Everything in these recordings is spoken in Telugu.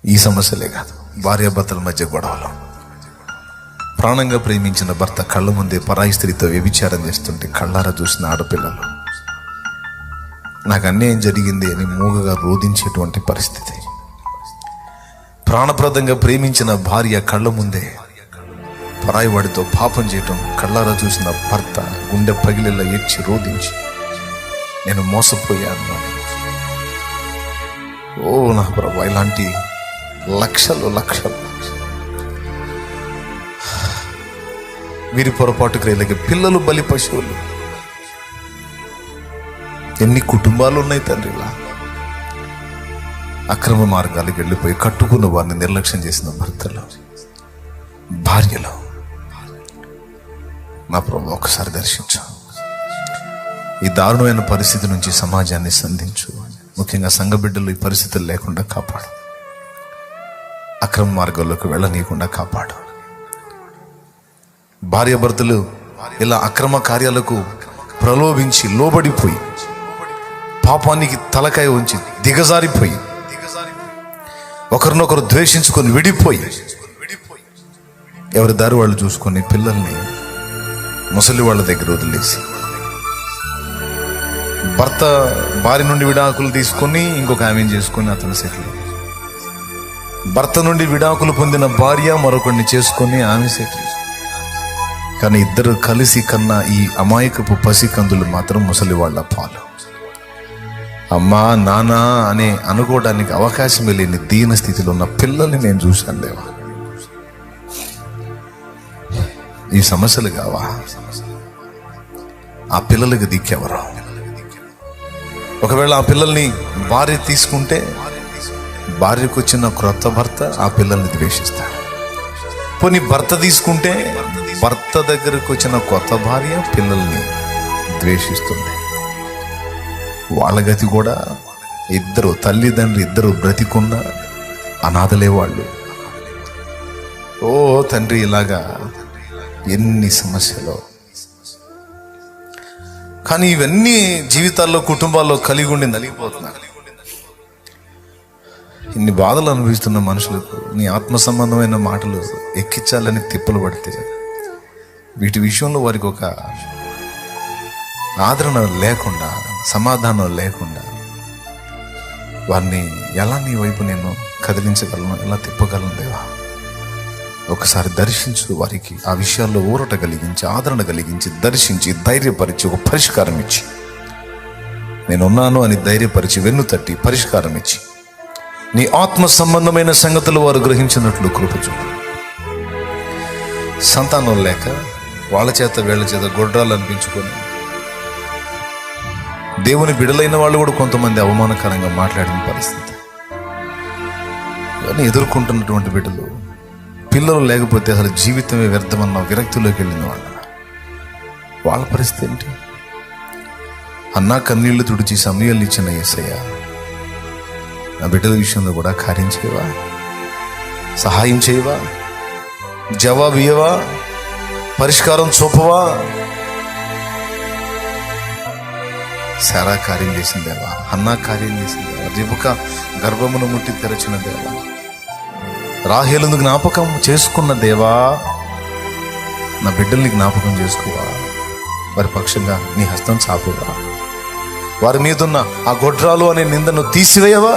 ఈ సమస్యలే కాదు, భార్యాభర్తల మధ్య గొడవలు, ప్రాణంగా ప్రేమించిన భర్త కళ్ళ ముందే పరాయి స్త్రీతో వ్యభిచారం చేస్తుంటే కళ్ళారా చూసిన ఆడపిల్లలు నాకు అన్యాయం జరిగింది అని మూగగా రోధించేటువంటి పరిస్థితి. ప్రాణప్రదంగా ప్రేమించిన భార్య కళ్ళ ముందే పరాయి వాడితో పాపం చేయటం కళ్ళారా చూసిన భర్త గుండె పగిలేలా ఏడ్చి రోధించి నేను మోసపోయాను అని. ఓ నా ప్రభు, ఇలాంటి లక్షలు లక్షలు వీరి పొరపాటు క్రియలకి పిల్లలు బలి పశువులు. ఎన్ని కుటుంబాలు ఉన్నాయి తండ్రి ఇలా అక్రమ మార్గాలకు వెళ్ళిపోయి కట్టుకున్న వారిని నిర్లక్ష్యం చేసిన భర్తలు, భార్యలు. నా ప్రభు ఒకసారి దర్శించు, ఈ దారుణమైన పరిస్థితి నుంచి సమాజాన్ని సంధించు. ముఖ్యంగా సంఘ బిడ్డలు ఈ పరిస్థితులు లేకుండా కాపాడు, అక్రమ మార్గాల్లోకి వెళ్ళనీయకుండా కాపాడు. భార్యాభర్తలు ఇలా అక్రమ కార్యాలకు ప్రలోభించి లోబడిపోయి పాపానికి తలకాయ ఉంచి దిగజారిపోయి ఒకరినొకరు ద్వేషించుకొని విడిపోయి ఎవరి దారి వాళ్ళు చూసుకొని పిల్లల్ని ముసలి వాళ్ళ దగ్గర వదిలేసి భర్త భార్య నుండి విడాకులు తీసుకొని ఇంకొక ఆమెను చేసుకొని అతను సెటిల్, భర్త నుండి విడాకులు పొందిన భార్య మరొకరిని చేసుకొని ఆమె సెటిల్. కానీ ఇద్దరు కలిసి కన్నా ఈ అమాయకపు పసికందులు మాత్రం ముసలి వాళ్ళ పాలు. అమ్మా నాన్న అనే అనుకోవడానికి అవకాశమే లేని దీన స్థితిలో ఉన్న పిల్లల్ని నేను చూశాను దేవా. ఈ సమస్యలు కావా? ఆ పిల్లలకి దిక్కెవరు? ఒకవేళ ఆ పిల్లల్ని భార్య తీసుకుంటే భార్యకు వచ్చిన క్రొత్త భర్త ఆ పిల్లల్ని ద్వేషిస్తాడు. పోనీ భర్త తీసుకుంటే భర్త దగ్గరకు వచ్చిన కొత్త భార్య పిల్లల్ని ద్వేషిస్తుంది. వాళ్ళ గతి కూడా ఇద్దరు తల్లిదండ్రులు ఇద్దరు బ్రతికున్న అనాథలే వాళ్ళు. ఓ తండ్రి, ఇలాగా ఎన్ని సమస్యలు. కానీ ఇవన్నీ జీవితాల్లో కుటుంబాల్లో కలిగి ఉండి నలిగిపోతున్నారు. ఇన్ని బాధలు అనుభవిస్తున్న మనుషులకు నీ ఆత్మ సంబంధమైన మాటలు ఎక్కించాలని తిప్పలు పడితే వీటి విషయంలో వారికి ఒక ఆదరణ లేకుండా, సమాధానం లేకుండా వారిని ఎలా నీ వైపు నేను కదిలించగలను, ఎలా తిప్పగలను దేవా? ఒకసారి దర్శించు, వారికి ఆ విషయాల్లో ఊరట కలిగించి, ఆదరణ కలిగించి, దర్శించి, ధైర్యపరిచి, ఒక పరిష్కారం ఇచ్చి, నేనున్నాను అని ధైర్యపరిచి, వెన్ను తట్టి పరిష్కారం ఇచ్చి, నీ ఆత్మ సంబంధమైన సంగతులు వారు గ్రహించినట్లు కృప చూపు. సంతానం లేక వాళ్ళ చేత వీళ్ళ చేత గొడ్రాలు అనిపించుకొని దేవుని బిడలైన వాళ్ళు కూడా కొంతమంది అవమానకరంగా మాట్లాడిన పరిస్థితి. ఇవన్నీ ఎదుర్కొంటున్నటువంటి బిడ్డలు, పిల్లలు లేకపోతే అసలు జీవితమే వ్యర్థమన్న విరక్తిలోకి వెళ్ళిన వాళ్ళ పరిస్థితి ఏంటి? అన్నా కన్నీళ్లు తుడిచి సమయాలు ఇచ్చిన యేసయ్య, నా బిడ్డల విషయంలో కూడా కార్యం చేయవా? సహాయం చేయవా? జవాబు ఇయ్యవా? పరిష్కారం చూపవా? శారా కార్యం చేసిన దేవా, హన్నా కార్యం చేసిన దేవా, రిబకా గర్భమును ముట్టి తెరచిన దేవా, రాహేలును జ్ఞాపకం చేసుకున్న దేవా, నా బిడ్డల్ని జ్ఞాపకం చేసుకోవా? వారి పక్షంగా నీ హస్తం చాపువా? వారి మీదున్న ఆ గొడ్రాలు అనే నిందను తీసివేయవా?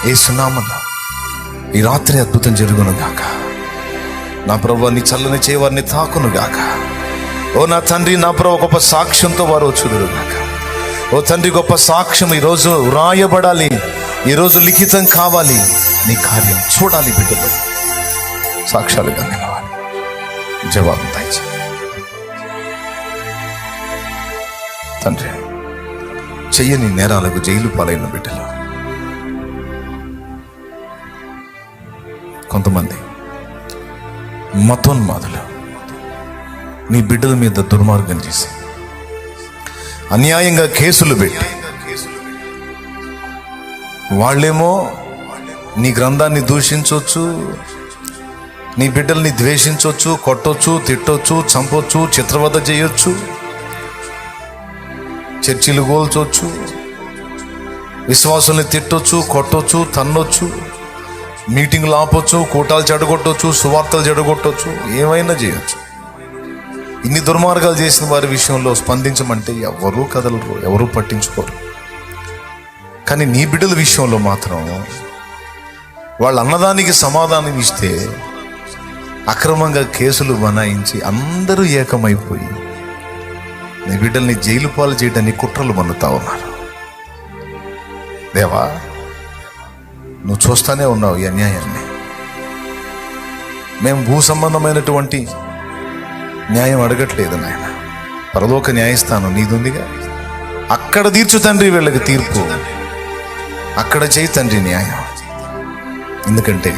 యేసునామమున ఈ రాత్రి అద్భుతం జరుగును గాక. నా ప్రభువా, నీ చల్లని చేయి వారిని తాకును గాక. ఓ నా తండ్రి, నా ప్రభు గొప్ప సాక్ష్యంతో వారు వచ్చుదురు గాక. ఓ తండ్రి, గొప్ప సాక్ష్యం ఈరోజు వ్రాయబడాలి, ఈరోజు లిఖితం కావాలి. నీ కార్యం చూడాలి, బిడ్డలు సాక్ష్యాలుగా నిలవాలి. జవాబు దయచేయి తండ్రి. చెయ్యని నేరాలకు జైలు పాలైన బిడ్డలు కొంతమంది మతోన్మాదులు నీ బిడ్డల మీద దుర్మార్గం చేసి అన్యాయంగా కేసులు పెట్టి వాళ్ళేమో నీ గ్రంథాన్ని దూషించవచ్చు, నీ బిడ్డల్ని ద్వేషించవచ్చు, కొట్టొచ్చు, తిట్టొచ్చు, చంపొచ్చు, చిత్రవద చేయొచ్చు, చర్చిలు గోల్చొచ్చు, విశ్వాసుల్ని తిట్టొచ్చు, కొట్టొచ్చు, తన్నొచ్చు, మీటింగ్లు ఆపొచ్చు, కూటాలు చెడగొట్టొచ్చు, సువార్తలు చెడగొట్టొచ్చు, ఏమైనా చేయొచ్చు. ఇన్ని దుర్మార్గాలు చేసిన వారి విషయంలో స్పందించమంటే ఎవరూ కదలరు, ఎవరూ పట్టించుకోరు. కానీ నీ బిడ్డల విషయంలో మాత్రం వాళ్ళు అన్నదానికి సమాధానం ఇస్తే అక్రమంగా కేసులు బనాయించి అందరూ ఏకమైపోయి నీ బిడ్డల్ని జైలు పాలు చేయడానికి కుట్రలు మన్నుతా ఉన్నారు. దేవా, నువ్వు చూస్తానే ఉన్నావు ఈ అన్యాయాన్ని. మేము భూ సంబంధమైనటువంటి న్యాయం అడగట్లేదు నాయన. పరలోక న్యాయస్థానం నీదుందిగా, అక్కడ తీర్చు తండ్రి వీళ్ళకి తీర్పు, అక్కడ చేయి తండ్రి న్యాయం. ఎందుకంటే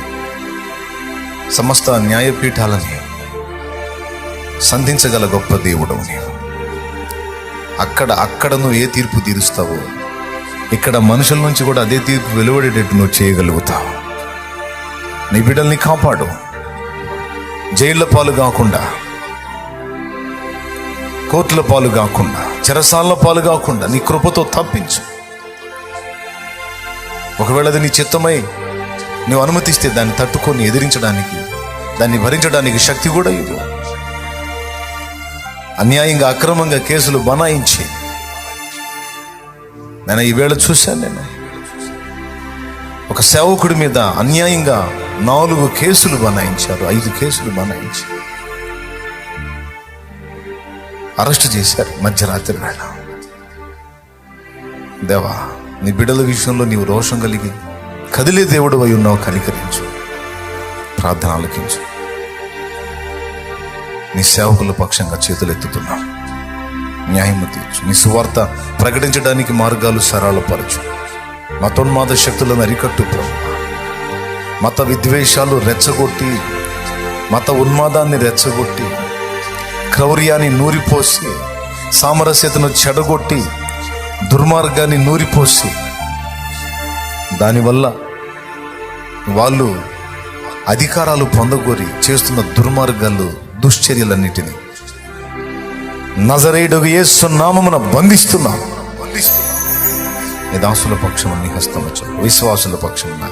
సమస్త న్యాయపీఠాలని సంధించగల గొప్ప దేవుడు నీవు. అక్కడ నువ్వు ఏ తీర్పు తీరుస్తావో ఇక్కడ మనుషుల నుంచి కూడా అదే తీర్పు వెలువడేటట్టు నువ్వు చేయగలుగుతావు. నీ బిడ్డల్ని కాపాడు, జైళ్ల పాలు కాకుండా, కోర్టుల పాలు కాకుండా, చెరసాల పాలు కాకుండా నీ కృపతో తప్పించు. ఒకవేళ అది నీ చిత్తమై నువ్వు అనుమతిస్తే దాన్ని తట్టుకొని ఎదిరించడానికి, దాన్ని భరించడానికి శక్తి కూడా ఇవ్వు. అన్యాయంగా అక్రమంగా కేసులు బనాయించి నేను ఈవేళ చూశాను. నేను ఒక సేవకుడి మీద అన్యాయంగా 4 కేసులు బనాయించారు, 5 కేసులు బనాయించి అరెస్ట్ చేశారు మధ్యరాత్రి వేళ. దేవా, నీ బిడ్డల విషయంలో నీవు రోషం కలిగి కదిలే దేవుడు అయి ఉన్నావు. కనికరించు, ప్రార్థన ఆలకించు. నీ సేవకుల పక్షంగా చేతులెత్తుతున్నావు, న్యాయము తీర్చు. నీ సువార్త ప్రకటించడానికి మార్గాలు సరళపరచు. మతోన్మాద శక్తులను అరికట్టు ప్రభు. మత విద్వేషాలు రెచ్చగొట్టి, మత ఉన్మాదాన్ని రెచ్చగొట్టి, క్రౌర్యాన్ని నూరిపోసి, సామరస్యతను చెడగొట్టి, దుర్మార్గాన్ని నూరిపోసి, దానివల్ల వాళ్ళు అధికారాలు పొందగోరి చేస్తున్న దుర్మార్గాలు, దుశ్చర్యలన్నిటినీ నజరేయుడగు యేసు నామమున బంధిస్తున్నాం. నీ దాసుల పక్షమున నీ హస్తము చాలు, విశ్వాసుల పక్షమున,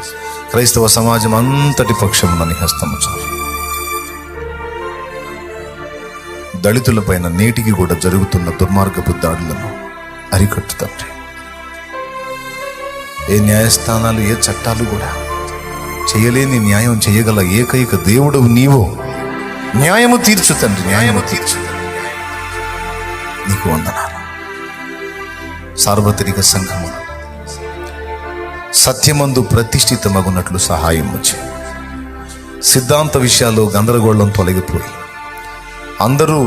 క్రైస్తవ సమాజం అంతటి పక్షమున నీ హస్తము చాలు. దళితుల పైన నేటికి కూడా జరుగుతున్న దుర్మార్గపు దాడులను అరికట్టు తండ్రి. ఏ న్యాయస్థానాలు, ఏ చట్టాలు కూడా చేయలేని న్యాయం చేయగల ఏకైక దేవుడు నీవో. న్యాయము తీర్చు తండ్రి, న్యాయము తీర్చు. నీకు వందనాలు. సార్వత్రిక సంఘము సత్యమందు ప్రతిష్ఠితమగునట్లు సహాయం వచ్చి, సిద్ధాంత విషయాల్లో గందరగోళం తొలగిపోయి అందరూ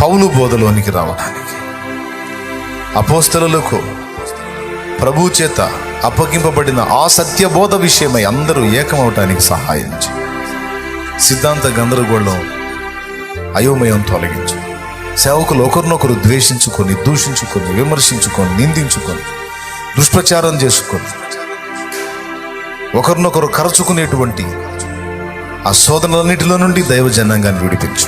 పౌలు బోధలోనికి రావడానికి, అపోస్తలులకు ప్రభు చేత అప్పగింపబడిన ఆ సత్యబోధ విషయమై అందరూ ఏకమవటానికి సహాయం చేయి. సిద్ధాంత గందరగోళం, అయోమయం తొలగించు. సేవకులు ఒకరినొకరు ద్వేషించుకొని, దూషించుకొని, విమర్శించుకొని, నిందించుకొని, దుష్ప్రచారం చేసుకొని, ఒకరినొకరు కరచుకునేటువంటి ఆ శోధనలన్నిటిలో నుండి దైవ జనాంగాన్ని విడిపించు.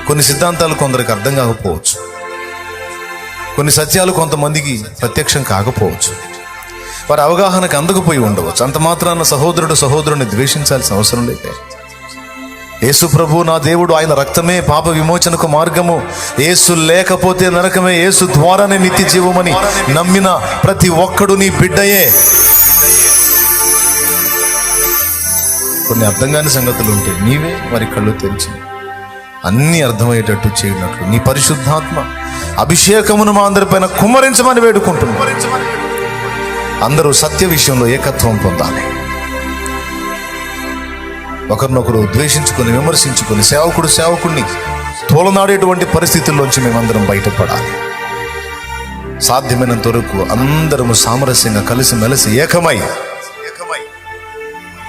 కొన్ని సిద్ధాంతాలు కొందరికి అర్థం కాకపోవచ్చు, కొన్ని సత్యాలు కొంతమందికి ప్రత్యక్షం కాకపోవచ్చు, వారి అవగాహనకు అందకపోయి ఉండవచ్చు. అంత మాత్రాన సహోదరుని ద్వేషించాల్సిన అవసరం లేదు. యేసు ప్రభు నా దేవుడు, ఆయన రక్తమే పాప విమోచనకు మార్గము, యేసు లేకపోతే నరకమే, యేసు ద్వారానే నిత్య జీవమని నమ్మిన ప్రతి ఒక్కడు నీ బిడ్డయే. కొన్ని అర్థం కాని సంగతులు ఉంటే నీవే వారి కళ్ళు తెరిచి అన్నీ అర్థమయ్యేటట్టు చేయనట్లు నీ పరిశుద్ధాత్మ అభిషేకమును మా అందరిపైన కుమ్మరించమని వేడుకుంటున్నాం. అందరూ సత్య విషయంలో ఏకత్వం పొందాలి. ఒకరినొకరు ద్వేషించుకొని, విమర్శించుకొని, సేవకుడిని తోలనాడేటువంటి పరిస్థితుల్లోంచి మేమందరం బయటపడాలి. సాధ్యమైనంత వరకు అందరము సామరస్యంగా కలిసిమెలిసి ఏకమై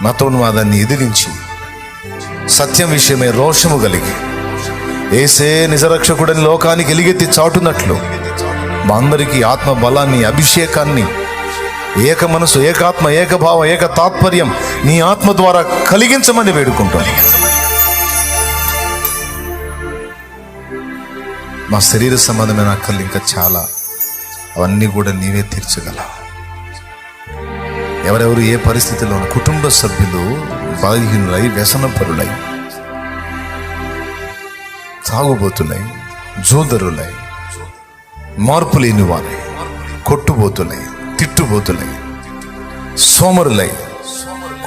మతోన్వాదాన్ని ఎదిరించి సత్యం విషయమై రోషము కలిగి యేసే నిజరక్షకుడని లోకానికి ఎలుగెత్తి చాటున్నట్లు మా అందరికీ ఆత్మ బలాన్ని, అభిషేకాన్ని, ఏక మనసు, ఏకాత్మ, ఏకభావం, ఏక తాత్పర్యం నీ ఆత్మ ద్వారా కలిగించమని వేడుకుంటాను. మా శరీర సంబంధమైన అక్కర్లు ఇంకా చాలా అవన్నీ కూడా నీవే తీర్చగలవు. ఎవరెవరు ఏ పరిస్థితిలో కుటుంబ సభ్యులు బలహీనులై, వ్యసనపరులై, తాగుబోతులై, జోదరులై, మార్పు లేని వారై, కొట్టుబోతులై, తిట్టుబోతులై, సోమరులై,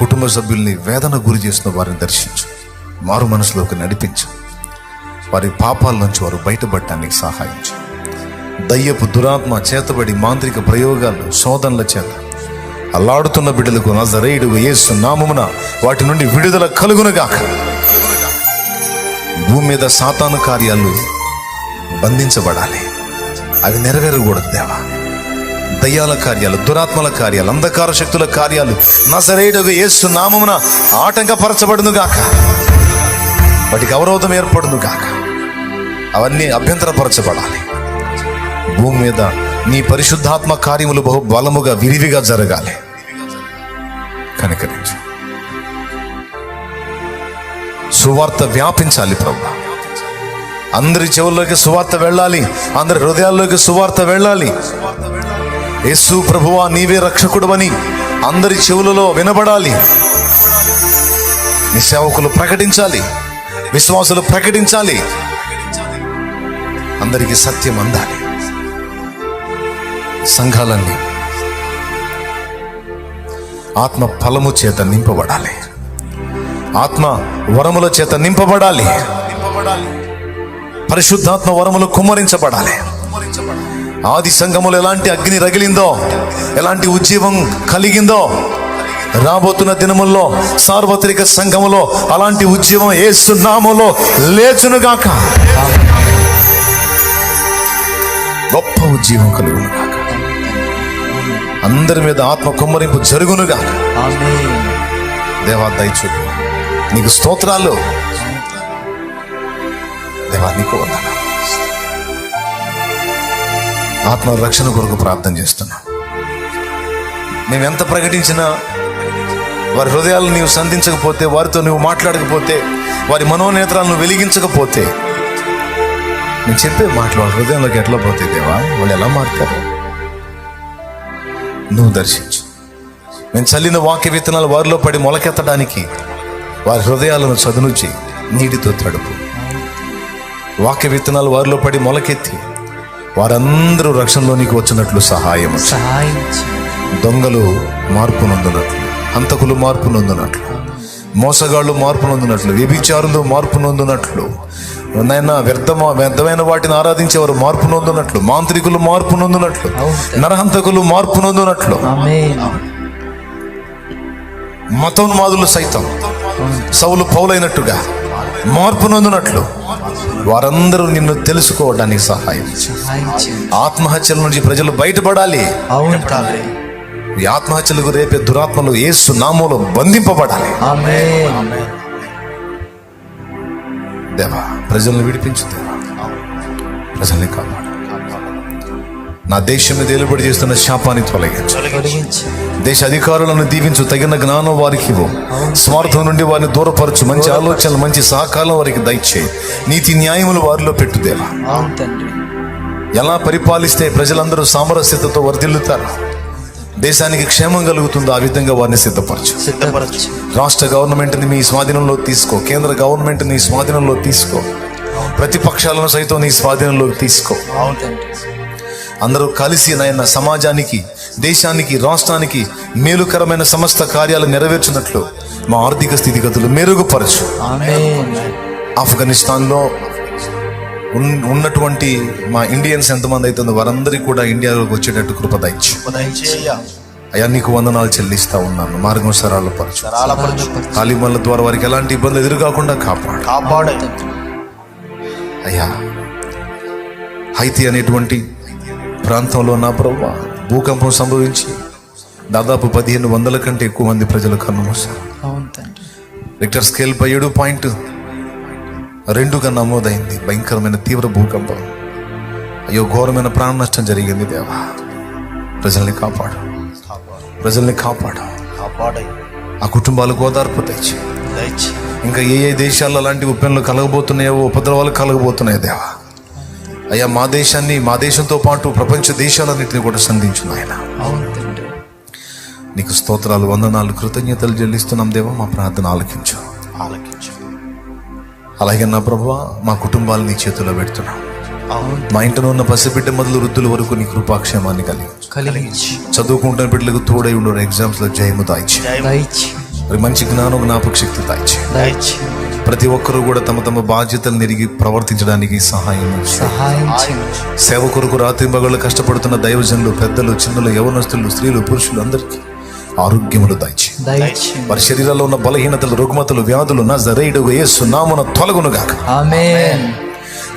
కుటుంబ సభ్యుల్ని వేదన గురి చేసిన వారిని దర్శించు, మారు మనసులోకి నడిపించు, వారి పాపాల నుంచి వారు బయటపడటానికి సహాయించు. దయ్యపు దురాత్మ చేతబడి మాంత్రిక ప్రయోగాలు, శోధనల చేత అల్లాడుతున్న బిడ్డలకు నజరేయుడు యేసు నామమున వాటి నుండి విడుదల కలుగునుగాక. భూమి మీద సాతాను కార్యాలు బంధించబడాలి, అవి నెరవేరకూడదు దేవా. దయ్యాల కార్యాలు, దురాత్మల కార్యాలు, అంధకార శక్తుల కార్యాలు నజరేయుడు యేసు నామమున ఆటంకపరచబడును గాక, వాటికి అవరోధం ఏర్పడును గాక. అవన్నీ అభ్యంతరపరచబడాలి. భూమి మీద నీ పరిశుద్ధాత్మ కార్యములు బహు బలముగా విరివిగా జరగాలి. కనికరించు. సువార్త వ్యాపించాలి ప్రభు. అందరి చెవుల్లోకి సువార్త వెళ్ళాలి, అందరి హృదయాల్లోకి సువార్త వెళ్ళాలి. యేసు ప్రభువా నీవే రక్షకుడవని అందరి చెవులలో వినబడాలి. నీ సేవకులు ప్రకటించాలి, విశ్వాసులు ప్రకటించాలి, అందరికీ సత్యం అందాలి. సంఘాలన్నీ ఆత్మ ఫలము చేత నింపబడాలి, ఆత్మ వరముల చేత నింపబడాలి, పరిశుద్ధాత్మ వరములు కుమ్మరించబడాలి. ఆది సంఘములు ఎలాంటి అగ్ని రగిలిందో, ఎలాంటి ఉజ్జీవం కలిగిందో, రాబోతున్న దినముల్లో సార్వత్రిక సంఘములో అలాంటి ఉజ్జీవం యేసు నామములో లేచునుగాక. గొప్ప ఉజ్జీవం కలుగునుగాక. అందరి మీద ఆత్మ కుమ్మరింపు జరుగునుగాక. దేవా దయచూపు. నీకు స్తోత్రాలు దేవా, నీకు వందనాలు. ఆత్మ రక్షణ కొరకు ప్రార్థన చేస్తున్నా. మేమెంత ప్రకటించినా వారి హృదయాలను నీవు సంధించకపోతే, వారితో నువ్వు మాట్లాడకపోతే, వారి మనోనేత్రాలను వెలిగించకపోతే, నేను చెప్పే మాటలు వాళ్ళ హృదయంలోకి ఎట్లా పోతాయి దేవా? వాళ్ళు ఎలా మారుతారు? నువ్వు దర్శించు. నేను చల్లిన వాక్య విత్తనాలు వారిలో పడి మొలకెత్తడానికి వారి హృదయాలను చదునుచి నీటితో తడుపు. వాక్య విత్తనాలు వారిలో పడి మొలకెత్తి వారందరూ రక్షణలోనికి వచ్చినట్లు సహాయం. దొంగలు మార్పు నొందినట్లు, హంతకులు మార్పు నొందినట్లు, మోసగాళ్ళు మార్పు నొందినట్లు, వ్యభిచారులు మార్పు నొందినట్లు, నైనా వ్యర్థమైన వాటిని ఆరాధించేవారు మార్పు నొందినట్లు, మాంత్రికులు మార్పు నొందినట్లు, నరహంతకులు మార్పు నొందినట్లు, మతోన్మాదులు సైతం సౌలు పౌలైనట్టుగా మార్పు నొందినట్లు వారందరూ నిన్ను తెలుసుకోవడానికి సహాయం. ఆత్మహత్యల నుంచి ప్రజలు బయటపడాలి. ఈ ఆత్మహత్యలకు రేపే దురాత్మలు యేసు నామములో బంధింపబడాలి. దేవా ప్రజలను విడిపించు దేవా, ప్రజల్ని కాపాడు. నా దేశం మీద ఏలుబడి చేస్తున్న శాపాన్ని తొలగించు. దేశ అధికారులను దీవించు, తగిన జ్ఞానం వారికి ఇవ్వు, స్వార్థం నుండి వారిని దూరపరచు, మంచి ఆలోచనలు, మంచి సహకారం వారికి దయచేయి, నీతి న్యాయములు వారిలో పెట్టు దేవా. ఎలా పరిపాలిస్తే ప్రజలందరూ సామరస్యతతో వర్ధిల్లుతారు, దేశానికి క్షేమం కలుగుతుందో ఆ విధంగా వారిని సిద్ధపరచు. రాష్ట్ర గవర్నమెంట్ని మీ స్వాధీనంలో తీసుకో, కేంద్ర గవర్నమెంట్ నీ స్వాధీనంలో తీసుకో, ప్రతిపక్షాలను సైతం నీ స్వాధీనంలో తీసుకో. అందరూ కలిసి నాయన సమాజానికి, దేశానికి, రాష్ట్రానికి మేలుకరమైన సమస్త కార్యాలు నెరవేర్చినట్లు మా ఆర్థిక స్థితిగతులు మెరుగుపరచు. ఆఫ్ఘనిస్తాన్లో ఉన్నటువంటి మా ఇండియన్స్ ఎంతమంది అవుతుందో వారందరికీ కూడా ఇండియాలోకి వచ్చేటట్టు కృప దయచు. అయ్యా నీకు వందనాలు చెల్లిస్తా ఉన్నాను. మార్గం సరళపరచు. తాలిబాన్ల ద్వారా వారికి ఎలాంటి ఇబ్బందులు ఎదురుకాకుండా కాపాడు. అయ్యా హైతీ అనేటువంటి ప్రాంతంలో నా ప్రభువా భూకంపం సంభవించి దాదాపు 1500 కంటే ఎక్కువ మంది ప్రజలు కన్నుమూశారు. రిక్టర్ స్కేల్ పై 7.2గా నమోదైంది. భయంకరమైన తీవ్ర భూకంపం. అయ్యో ఘోరమైన ప్రాణ నష్టం జరిగింది. దేవా ప్రజల్ని కాపాడు, ప్రజల్ని కాపాడు. ఆ కుటుంబాలకు ఓదార్పు తెచ్చి, ఇంకా ఏ దేశాల్లో అలాంటి ఉపేక్షలు కలగబోతున్నాయో, ఉపద్రవాలు కలగబోతున్నాయో దేవా అయ్యా మా దేశాన్ని, మా దేశంతో పాటు ప్రపంచ దేశాలన్నింటినీ కూడా సంధించు నాయన. నీకు స్తోత్రాలు, వందనాలు, కృతజ్ఞతలు చెల్లిస్తున్నాం దేవా. మా ప్రార్థన ఆలకించు. అలాగే నా ప్రభువా, మా కుటుంబాలు నీ చేతిలో పెడుతున్నాం. మా ఇంట్లో ఉన్న పసిబిడ్డ మొదలు వృద్ధుల వరకు నీ కృపాక్షేమాన్ని కలిగించి, చదువుకుంటున్న బిడ్డలకు తోడై ఉండే ఎగ్జామ్స్ లో జయము దాయిచి, మంచి జ్ఞానం, జ్ఞాపక శక్తి దాయిచి, ప్రతి ఒక్కరూ కూడా తమ తమ బాధ్యతలు నెరిగి ప్రవర్తించడానికి సహాయం. సేవ కొరకు రాత్రి మగళ్ళు కష్టపడుతున్న దైవజనులు, పెద్దలు, చిన్నలు, యవనస్తులు, స్త్రీలు, పురుషులు అందరికీ ఆరోగ్యములు దాయిచి, వారి శరీరాల్లో ఉన్న బలహీనతలు, రుగ్మతలు, వ్యాధులు నజరేయుడు యేసు నామమున తొలగును గాక. ఆమేన్.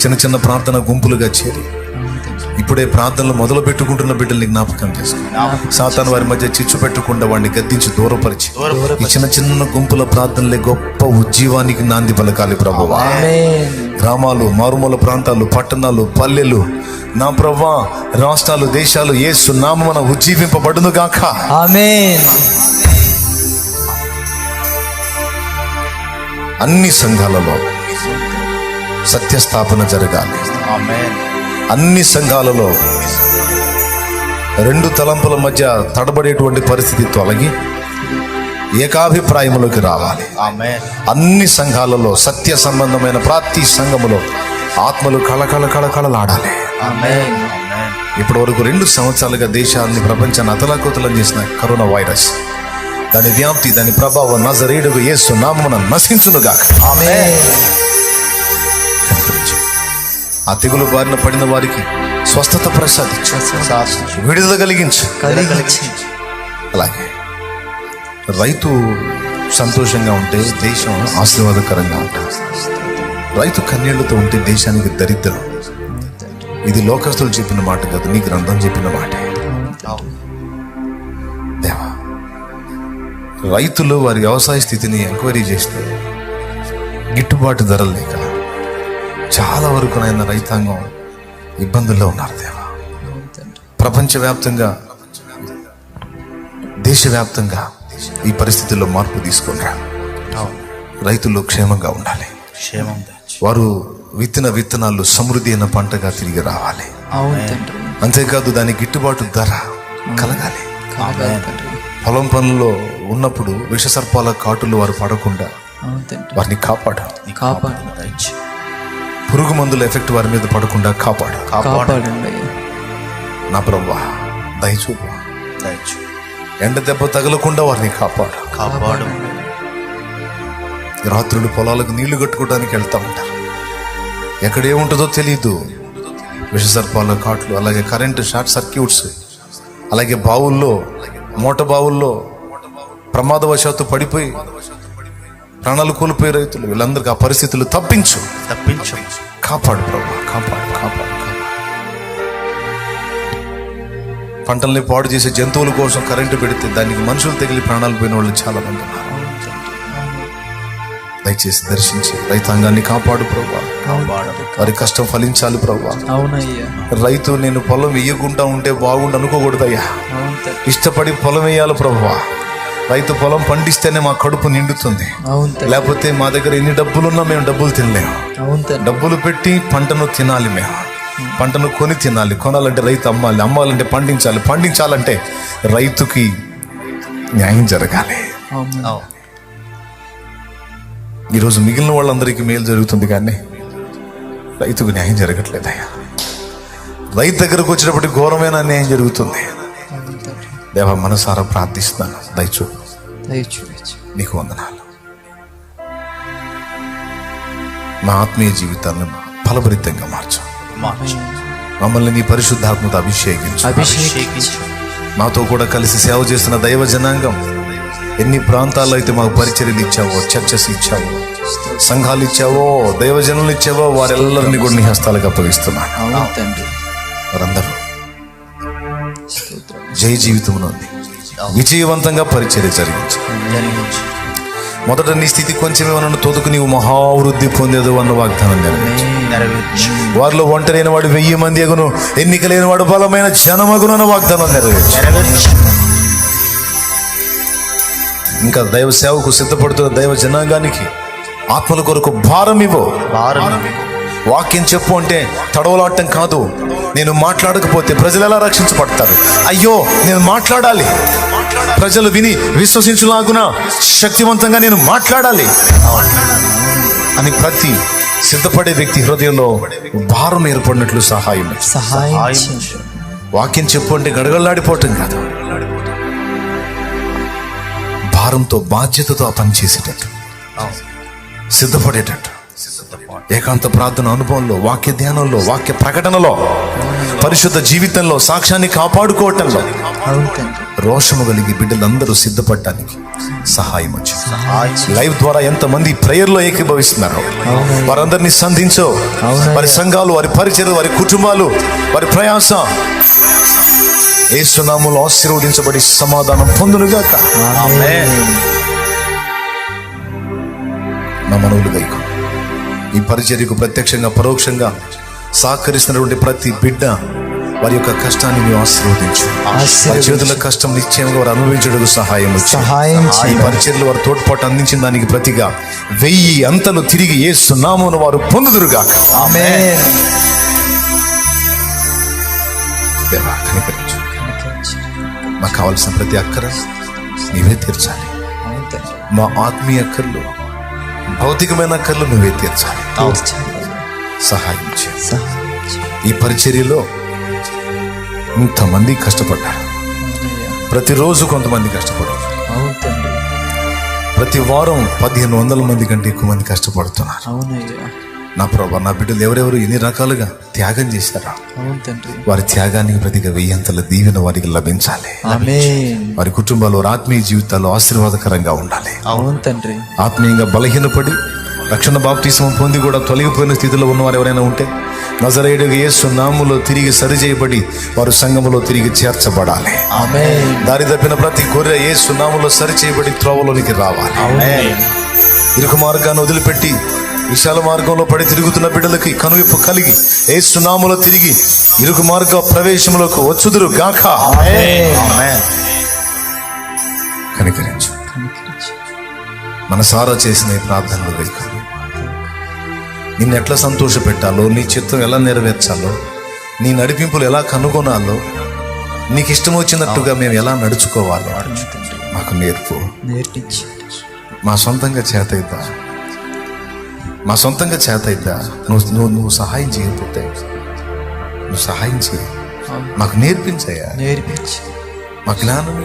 చిన్న చిన్న ప్రార్థన గుంపులుగా చేరి ఇప్పుడే ప్రార్థనలు మొదలు పెట్టుకుంటున్న బిడ్డల్ని జ్ఞాపకం చేసుకో. సాతాను వారి మధ్య చిచ్చు పెట్టకుండా వాడిని గద్దించి దూరపరిచి ఈ చిన్న చిన్న గుంపుల ప్రార్థనలే గొప్ప ఉజ్జీవానికి నాంది పలకాలి ప్రభువా. గ్రామాలు, మారుమూల ప్రాంతాలు, పట్టణాలు, పల్లెలు, నా ప్రభువా, రాష్ట్రాలు, దేశాలు యేసు నామమున ఉజ్జీవింపబడును గాక. ఆమేన్. అన్ని సంఘాలలో సత్యస్థాపన జరగాలి. అన్ని సంఘాలలో రెండు తలంపుల మధ్య తడబడేటువంటి పరిస్థితి తొలగి ఏకాభిప్రాయములోకి రావాలి. అన్ని సంఘాలలో సత్య సంబంధమైన ప్రతి సంఘములో ఆత్మలు కళకళలాడాలి. ఇప్పటి వరకు 2 సంవత్సరాలుగా దేశాన్ని, ప్రపంచాన్ని అతలాకుతలం చేసిన కరోనా వైరస్, దాని వ్యాప్తి, దాని ప్రభావం నజరేయుడు యేసు నామమున నశించునుగాక. ఆ తెగులు బారిన పడిన వారికి స్వస్థత ప్రసాదించు, విడుదల కలిగించు. అలాగే రైతు సంతోషంగా ఉంటే దేశం ఆశీర్వాదకరంగా ఉంటుంది. రైతు కన్నీళ్లతో ఉంటే దేశానికి దరిద్రం. ఇది లోకస్తులు చెప్పిన మాట కాదు, నీ గ్రంథం చెప్పిన మాటే. దేవా, రైతులు వారి వ్యవసాయ స్థితిని ఎంక్వైరీ చేస్తే గిట్టుబాటు ధరలు లేక చాలా వరకు నాయన రైతాంగం ఇబ్బందుల్లో ఉన్నారు దేవా. ప్రపంచవ్యాప్తంగా, దేశవ్యాప్తంగా ఈ పరిస్థితుల్లో మార్పు తీసుకుని రైతులు క్షేమంగా ఉండాలి. వారు విత్తిన విత్తనాలు సమృద్ధి అయిన పంటగా తిరిగి రావాలి. అంతేకాదు దాని గిట్టుబాటు ధర కలగాలి. పొలం పనుల్లో ఉన్నప్పుడు విషసర్పాల కాటులు వారు పడకుండా వారిని కాపాడు. పురుగు మందుల ఎఫెక్ట్ వారి మీద పడకుండా కాపాడండి నా ప్రభువా. దయచూపు. ఎండ దెబ్బ తగలకుండా వారిని కాపాడు. రాత్రులు పొలాలకు నీళ్లు కట్టుకోవడానికి వెళ్తా ఉంటారు. ఎక్కడ ఏముంటుందో తెలియదు. విషసర్పాల కాట్లు, అలాగే కరెంటు షార్ట్ సర్క్యూట్స్, అలాగే బావుల్లో, మోట బావుల్లో ప్రమాదవశాత్తు పడిపోయి ప్రాణాలు కోల్పోయే రైతులు, వీళ్ళందరికీ ఆ పరిస్థితులు తప్పించు. కాపాడు ప్రభు, కాపాడు. పంటల్ని పాడు చేసే జంతువుల కోసం కరెంటు పెడితే దానికి మనుషులు తగిలి ప్రాణాలు పోయిన వాళ్ళు చాలా మంది ఉన్నారు. దయచేసి దర్శించి రైతాంగాన్ని కాపాడు ప్రభు. వారి కష్టం ఫలించాలి ప్రభు. రైతు నేను పొలం వేయకుండా ఉంటే బాగుండు అనుకోకూడదయ్యా. ఇష్టపడి పొలం వేయాలి ప్రభు. రైతు పొలం పండిస్తేనే మా కడుపు నిండుతుంది. లేకపోతే మా దగ్గర ఎన్ని డబ్బులున్నా మేము డబ్బులు తినలేము. డబ్బులు పెట్టి పంటను తినాలి. మేము పంటను కొని తినాలి. కొనాలంటే రైతు అమ్మాలి, అమ్మాలంటే పండించాలి, పండించాలంటే రైతుకి న్యాయం జరగాలి. ఈరోజు మిగిలిన వాళ్ళందరికీ మేలు జరుగుతుంది కానీ రైతుకు న్యాయం జరగట్లేదయ్యా. రైతు దగ్గరకు వచ్చినప్పటికీ ఘోరమైన అన్యాయం జరుగుతుంది. దేవ, మనసారా ప్రార్థిస్తున్నాను, దయచూపు. నీకు వందనాలు. మా ఆత్మీయ జీవితాన్ని ఫలభరితంగా మార్చు. మమ్మల్ని నీ పరిశుద్ధాత్మతో అభిషేకించు. మాతో కూడా కలిసి సేవ చేస్తున్న దైవ జనాంగం ఎన్ని ప్రాంతాల్లో అయితే మాకు పరిచర్యలు ఇచ్చావో, చర్చస్ ఇచ్చావో, సంఘాలు ఇచ్చావో, దైవజనులు ఇచ్చావో, వారెల్లరినీ కూడా నీ హస్తాలకు అప్పగిస్తున్నాను. వారందరూ జయ జీవితం ఉంది, విజయవంతంగా పరిచర్య జరిగించు. మొదట నీ స్థితి కొంచెమేమన్నా తోదుకు నీవు మహావృద్ధి పొందేదు అన్న వాగ్దానం నెరవేర్చు. వారిలో ఒంటరైన వాడు 1000 మంది అగును, ఎన్నికలేని వాడు బలమైన జనమగును అన్న వాగ్దానం నెరవేర్చు. ఇంకా దైవ సేవకు సిద్ధపడుతున్న దైవ జనాంగానికి ఆత్మల కొరకు భారం ఇవ్వు. వాక్యం చెప్పు అంటే తడవలాడటం కాదు. నేను మాట్లాడకపోతే ప్రజలు ఎలా రక్షించబడతారు? అయ్యో నేను మాట్లాడాలి, ప్రజలు విని విశ్వసించులాగున శక్తివంతంగా నేను మాట్లాడాలి అని ప్రతి సిద్ధపడే వ్యక్తి హృదయంలో భారం ఏర్పడినట్లు సహాయం. వాక్యం చెప్పు అంటే గడగడలాడిపోవటం కాదు, భారంతో బాధ్యతతో ఆ పని చేసేటట్టు, సిద్ధపడేటట్టు, ఏకాంత ప్రార్థన అనుభవంలో, వాక్య ధ్యానంలో, వాక్య ప్రకటనలో, పరిశుద్ధ జీవితంలో, సాక్ష్యాన్ని కాపాడుకోవటంలో రోషము కలిగి బిడ్డలందరూ సిద్ధపడటానికి సహాయం వచ్చింది. లైవ్ ద్వారా ఎంతమంది ప్రేయర్లో ఏకీభవిస్తున్నారు, వారందరినీ సంధించో. వారి సంఘాలు, వారి పరిచర్యలు, వారి కుటుంబాలు, వారి ప్రయాస యేసు నామములో ఆశీర్వదించబడి సమాధానం పొందునుగాక. నా మనవులు గైకు ఈ పరిచర్యకు ప్రత్యక్షంగా పరోక్షంగా సహకరిస్తున్నటువంటి ప్రతి బిడ్డ వారి యొక్క కష్టాన్ని నీవు ఆశీర్వదించు. వారి చేతుల కష్టం నిశ్చయంగా వారు అనుభవించడానికి సహాయం. ఈ పరిచర్యలు వారు తోడ్పాటు అందించిన దానికి ప్రతిగా 1000 అంతలు తిరిగి యేసు నామమున వారు పొందుదురుగాక. ఆమేన్. దేవా కనికరించు. మాకు కావాల్సిన ప్రతి అక్కర నీవే తీర్చాలి. మా ఆత్మీయ అక్కర్లు, భౌతికమైన అక్కర్లు నువ్వే తీర్చాలి. సహాయం చేయి. ఈ పరిచర్యలో ఇంతమంది కష్టపడ్డారు, ప్రతిరోజు కొంతమంది కష్టపడారు, ప్రతి వారం 1500 మంది కంటే ఎక్కువ మంది కష్టపడుతున్నారు. నా ప్రభా, నా బిడ్డలు ఎవరెవరు ఎన్ని రకాలుగా త్యాగం చేశారా, వారి త్యాగానికి ప్రతిగా 1000 అంతల దీవెన వారికి లభించాలి. వారి కుటుంబాలు, ఆత్మీయ జీవితాల్లో ఆశీర్వాదకరంగా ఉండాలి. ఆత్మీయంగా బలహీనపడి రక్షణ బాప్తిస్మం పొంది కూడా తొలగిపోయిన స్థితిలో ఉన్నవారు ఎవరైనా ఉంటే నజరేయుడు యేసు నామములో తిరిగి సరిచేయబడి వారు సంఘములో తిరిగి చేర్చబడాలి. దారి తప్పిన ప్రతి గొర్రె యేసు నామములో సరిచేయబడి త్రోవలోనికి రావాలి. ఇరుకు మార్గాన్ని వదిలిపెట్టి విశాల మార్గంలో పడి తిరుగుతున్న బిడ్డలకి కనువిప్పు కలిగి యేసు నామములో తిరిగి ఇరుకు మార్గ ప్రవేశములకు వచ్చుదురు గాక. కనికరించు. మనసారా చేసిన ఈ ప్రార్థనలు వెళ్తాను. నిన్ను ఎట్లా సంతోష పెట్టాలో, నీ చిత్తం ఎలా నెరవేర్చాలో, నీ నడిపింపులు ఎలా కనుగొనాలో, నీకు ఇష్టం వచ్చినట్టుగా మేము ఎలా నడుచుకోవాలో మాకు నేర్పించి. మా సొంతంగా చేత అయిద్దా నువ్వు సహాయం చేయకపోతే నువ్వు సహాయం చేయి. మాకు నేర్పించయ్యా, మా జ్ఞానం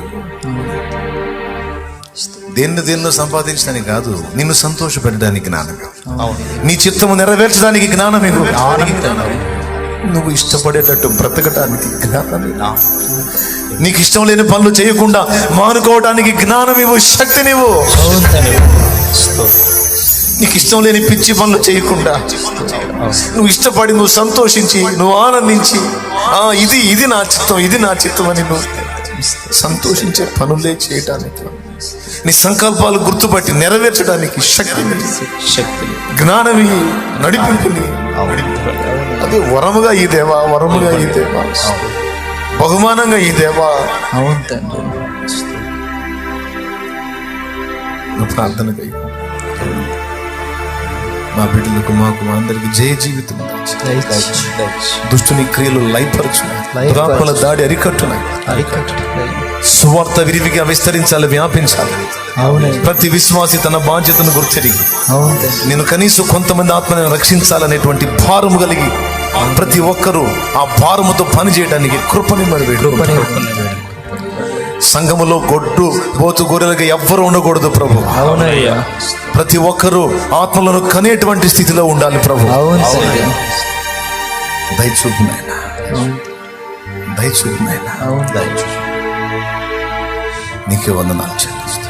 దేన్నో సంపాదించడానికి కాదు, నిన్ను సంతోష పెట్టడానికి జ్ఞానం, నీ చిత్తము నెరవేర్చడానికి జ్ఞానం, నువ్వు ఇష్టపడేటట్టు బ్రతకటానికి జ్ఞానం, నీకు ఇష్టం లేని పనులు చేయకుండా మానుకోవడానికి జ్ఞానం ఇవ్వు, శక్తినివ్వు. నీకు ఇష్టం లేని పిచ్చి పనులు చేయకుండా నువ్వు ఇష్టపడి, నువ్వు సంతోషించి, నువ్వు ఆనందించి, ఇది నా చిత్తం అని నువ్వు సంతోషించే పనులే చేయటానికి, నీ సంకల్పాలు గుర్తుపట్టి నెరవేర్చడానికి శక్తి, జ్ఞానమి, నడిపింపుని అదే వరముగా ఈ దేవా, బహుమానంగా ఈ దేవా. ప్రార్థనగా మా బిడ్డలకు, మాకు, మా అందరికి జయ జీవితం, దుష్టుని క్రియలు లయపరచున, దాడి అరికట్టున్నాయి, సువార్త విరివిగా విస్తరించాలి, వ్యాపించాలి. ప్రతి విశ్వాసి తన బాధ్యతను గుర్తిరిగి నేను కనీసం కొంతమంది ఆత్మను రక్షించాలనేటువంటి భారము కలిగి ప్రతి ఒక్కరూ ఆ భారముతో పని చేయడానికి కృపని వేడు. సంఘములో గొడ్డు బోతు గొర్రెలుగా ఎవ్వరూ ఉండకూడదు ప్రభు. ప్రతి ఒక్కరూ ఆత్మలను కనేటువంటి స్థితిలో ఉండాలి ప్రభు. దయచూపు నాయనా, నీకే వందనాలు చెల్లిస్తూ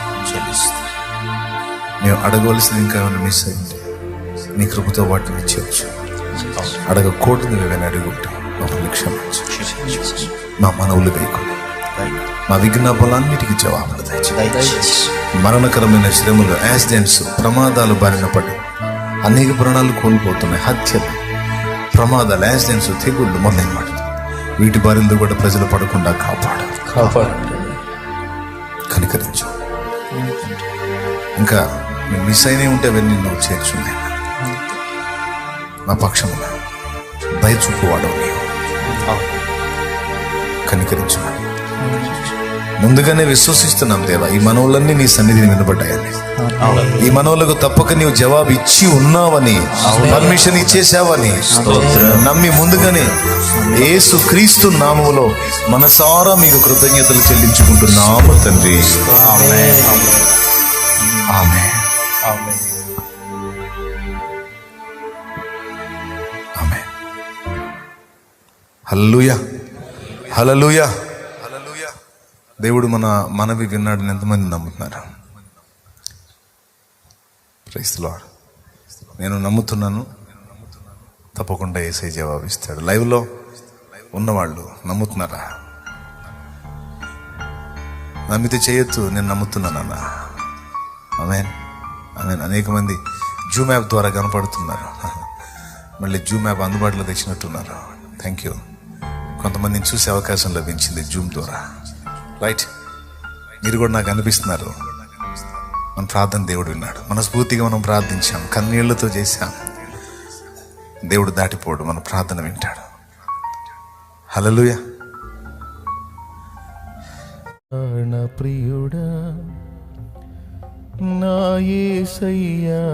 మేము అడగవలసింది ఇంకా ఏమైనా మిస్ అయింది నీ కృపతో వాటిని ఇచ్చేవచ్చు. అడగకూడదు ఏమైనా అడుగుంటాం, మమ్మల్ని క్షమించు. మా మనవులు వేయకుండా మా విజ్ఞాపనలన్నిటికీ జవాబులు దయచేసి. మరణకరమైన శ్రమలు, యాక్సిడెంట్స్, ప్రమాదాలు బారిన పడి అనేక ప్రాణాలు కోల్పోతున్నాయి. హత్యలు, ప్రమాదాలు, యాక్సిడెంట్స్, తెగుళ్ళు మొదలైన వీటి బారిలో కూడా ప్రజలు పడకుండా కాపాడు. కనికరించు. ఇంకా మేము మిస్ అయినవి ఉంటే అవన్నీ నువ్వు చేర్చున్నాయి. నా పక్షమున దయ చూపువాడవు నీవు. కనికరించమని ముందుగానే విశ్వసిస్తున్నాం దేవా. ఈ మనవులన్నీ నీ సన్నిధిని వినబడ్డాయని, ఈ మనవులకు తప్పక నీవు జవాబు ఇచ్చి ఉన్నావని, పర్మిషన్ ఇచ్చేసావని నమ్మి ముందుగానే యేసు క్రీస్తు నామములో మనసారా మీకు కృతజ్ఞతలు చెల్లించుకుంటున్నాము తండ్రి. ఆమేన్. ఆమేన్. ఆమేన్. హల్లెలూయా, హల్లెలూయా. దేవుడు మన మనవి విన్నాడని ఎంతమంది నమ్ముతున్నారు? Praise the Lord. నేను నమ్ముతున్నాను, తప్పకుండా యేసయ్య జవాబిస్తాడు. లైవ్లో ఉన్నవాళ్ళు నమ్ముతున్నారా? నమ్మితే చేయొచ్చు, నేను నమ్ముతున్నానన్న. ఆమేన్, ఆమేన్. అనేక మంది జూమ్ యాప్ ద్వారా కనపడుతున్నారు. మళ్ళీ జూమ్ యాప్ అందుబాటులో తెచ్చినట్టున్నారు. Thank you. కొంతమందిని చూసే అవకాశం లభించింది జూమ్ ద్వారా. రైట్, మీరు కూడా నాకు అనిపిస్తున్నారు. మన ప్రార్థన దేవుడు విన్నాడు. మనస్ఫూర్తిగా మనం ప్రార్థించాం, కన్నీళ్లతో చేశాం. దేవుడు దాటిపోడు, మన ప్రార్థన వింటాడు. హల్లెలూయా. ప్రియుడా నా యేసయ్యా,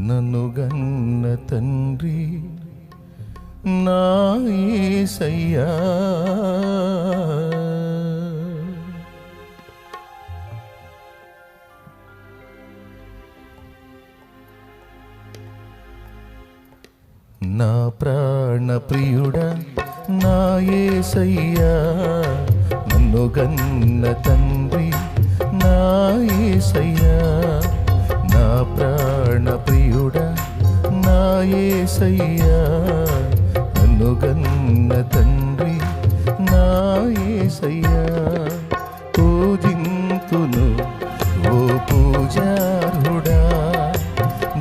నన్ను గన్న తండ్రి నా యేసయ్యా, నా ప్రాణ ప్రియుడా నా యేసయ్యా, నన్ను గన్న తండ్రి నా యేసయ్యా, నా ప్రాణ ప్రియుడా నా యేసయ్యా, నన్ను గన్న తండ్రి నా యేసయ్యా. పూజింతును ఓ పూజార్హుడా,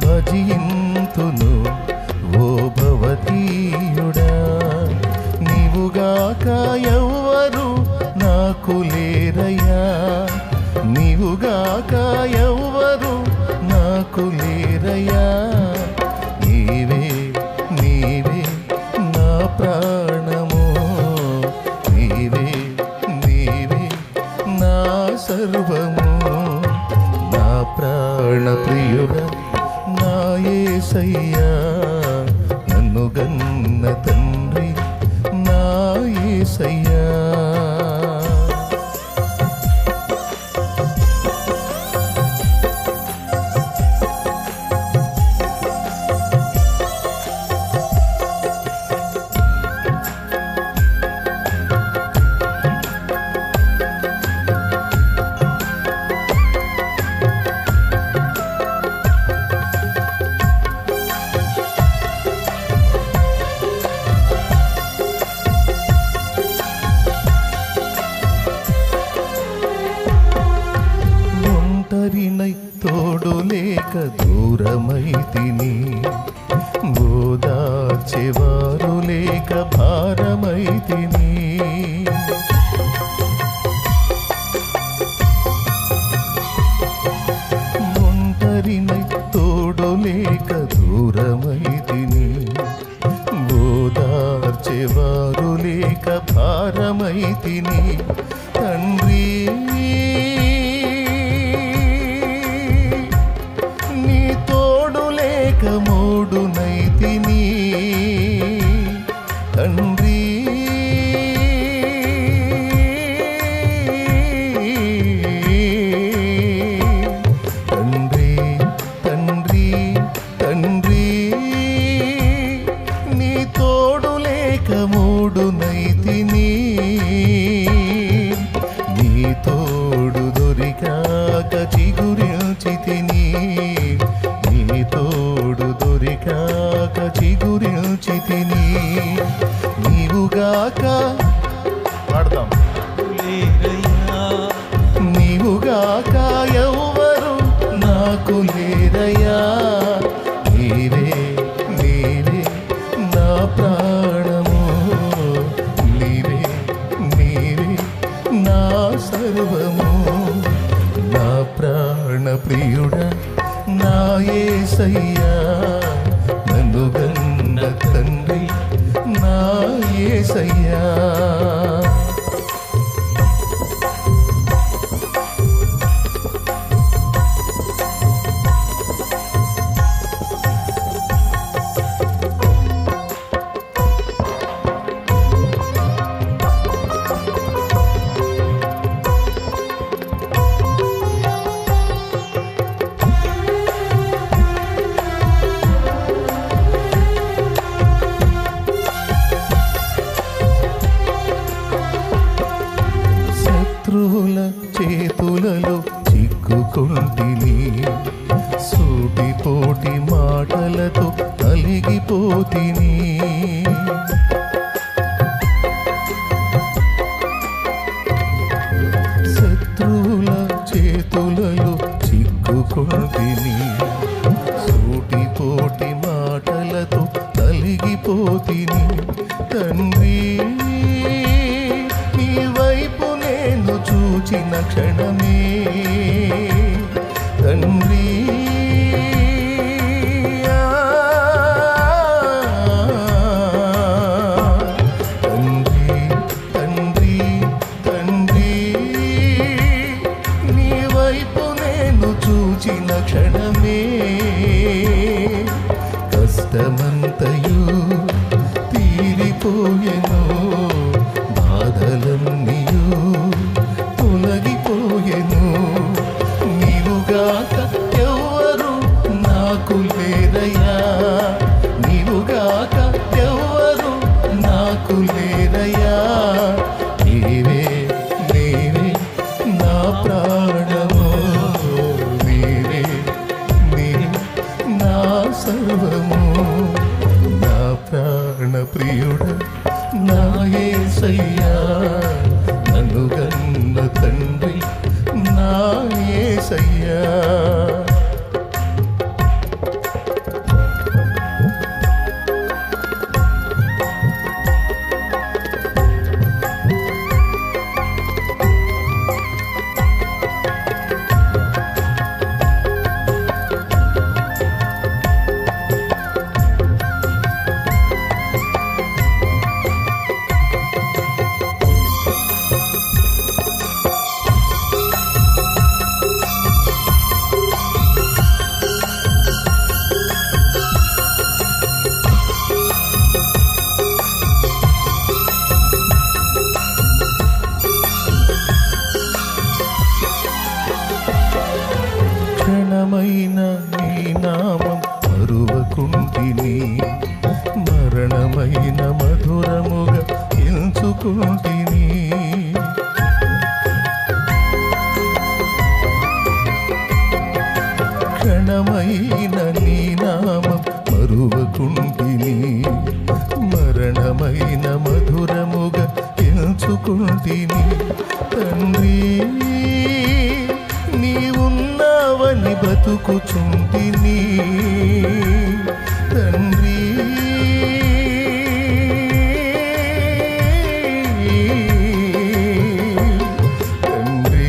భజింతును ఓ భవతీయుడా, నీవుగాక ఎవ్వరు నాకు లేరయ్యా, నీవుగాక ఎవ్వరు నాకు లేరయ్యా. నీవే నీవే నా ప్రాణము, నీవే నీవే నా సర్వము, నా ప్రాణ ప్రియుడా నా యేసయ్యా, నన్ను గన్న తండ్రి నా యేసయ్యా. ఒంటరినై తోడు లేక దూరమైతిని, ఓదార్చేవారు లేక భారమైతిని, ఒంటరినై తోడు లేక దూరమైతిని, ఓదార్చేవారు లేక భారమైతిని. తండ్రి నీ తోడు లేక మూడునైతిని, తండ్రి తండ్రి తండ్రి తండ్రి నీ తోడు లేక మూడునైతిని, నీ తోడు దొరికాక చిగురించితిని, నీ తోడు దొరికాక చిగురించితిని. నీవుగాక పాడతాం, నీవుగాక ఎవ్వరు నాకు లేరయ్యా, నీవే నీవే నా ప్రాణము, నీవే నీవే నా సర్వము, నా ప్రాణ ప్రియుడా నా యేసయ్యా, నన్ను గన్న తండ్రి నా యేసయ్యా. శత్రువుల చేతులలో చిక్కుకుంటిని, సూటిపోటి మాటలతో నలిగిపోతిని. శత్రువుల చేతులలో చిక్కుకుంటిని, సూటిపోటి మాటలతో నలిగిపోతిని. తండ్రి, నీ వైపు నేను చూచిన క్షణమే, తండ్రి, తండ్రి, తండ్రి, తండ్రి, నీ వైపు నేను చూచిన క్షణమే, కష్టమంతయు తీరిపోయెను, బాధలన్నీయు తొలగిపోయెను. నీవుగాక ఎవ్వరు నాకు లేరయ్యా, నీవుగాక ఎవ్వరు నాకు లేరయ్యా. నీవే, నీవే నా ప్రాణము, నీవే, నీవే నా సర్వము. నా ప్రాణ ప్రియుడ నా యేసయ్యా, నన్ను గన్న తండ్రి నా యేసయ్యా. క్షణమైన నీ నామం మరువకుంటిని, మరణమైన మధురముగా ఎంచుకుంటిని. క్షణమైన నీ నామం మరువకుంటిని, మరణమైన మధురముగా ఎంచుకుంటిని. తండ్రి, నీవున్నావని బ్రతుకుచుంటిని, తండ్రి, తండ్రి,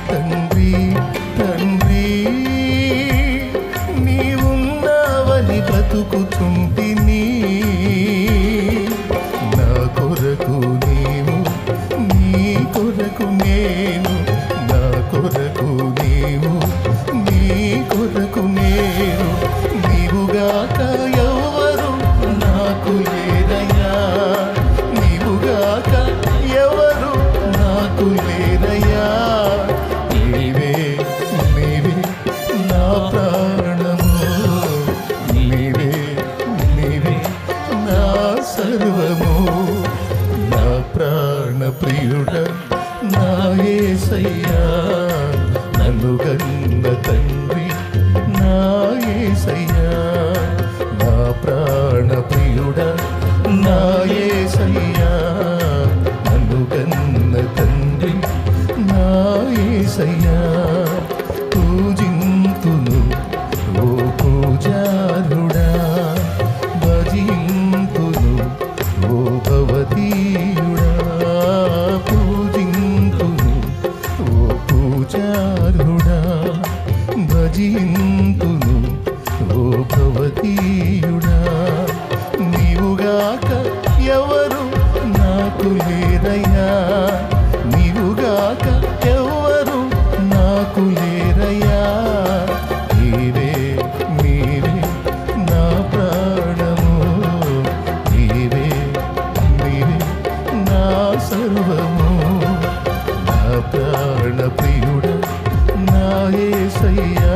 తండ్రి, తండ్రి, నీవున్నావని బ్రతుకుచుంటిని. నా కొరకు నీవు, నీ కొరకు నేను, నా కొరకు నీవు, నీ కొరకు నేను. నీవుగాక ఎవ్వరు నాకు లేరయ్యా, నీవుగాక ఎవరు నాకు లేరయ్యా. నీవే, నీవే నా ప్రాణము, నీవే, నీవే నా సర్వము. నా ప్రాణ ప్రియుడ నా యేసయ్యా, నన్ను గన్న తండ్రి నా యేసయ్యా. నా ప్రాణ ప్రియుడ నా యేసయ్యా, నన్ను గన్న తండ్రి నా యేసయ్యా. పూజింతును ఓ పూజారుడా, భజింతును ఓ భవతీయుడా, పూజింతును ఓ పూజారుడా, భజింతును ప్రాణ ప్రియుడ నా యేసయ్యా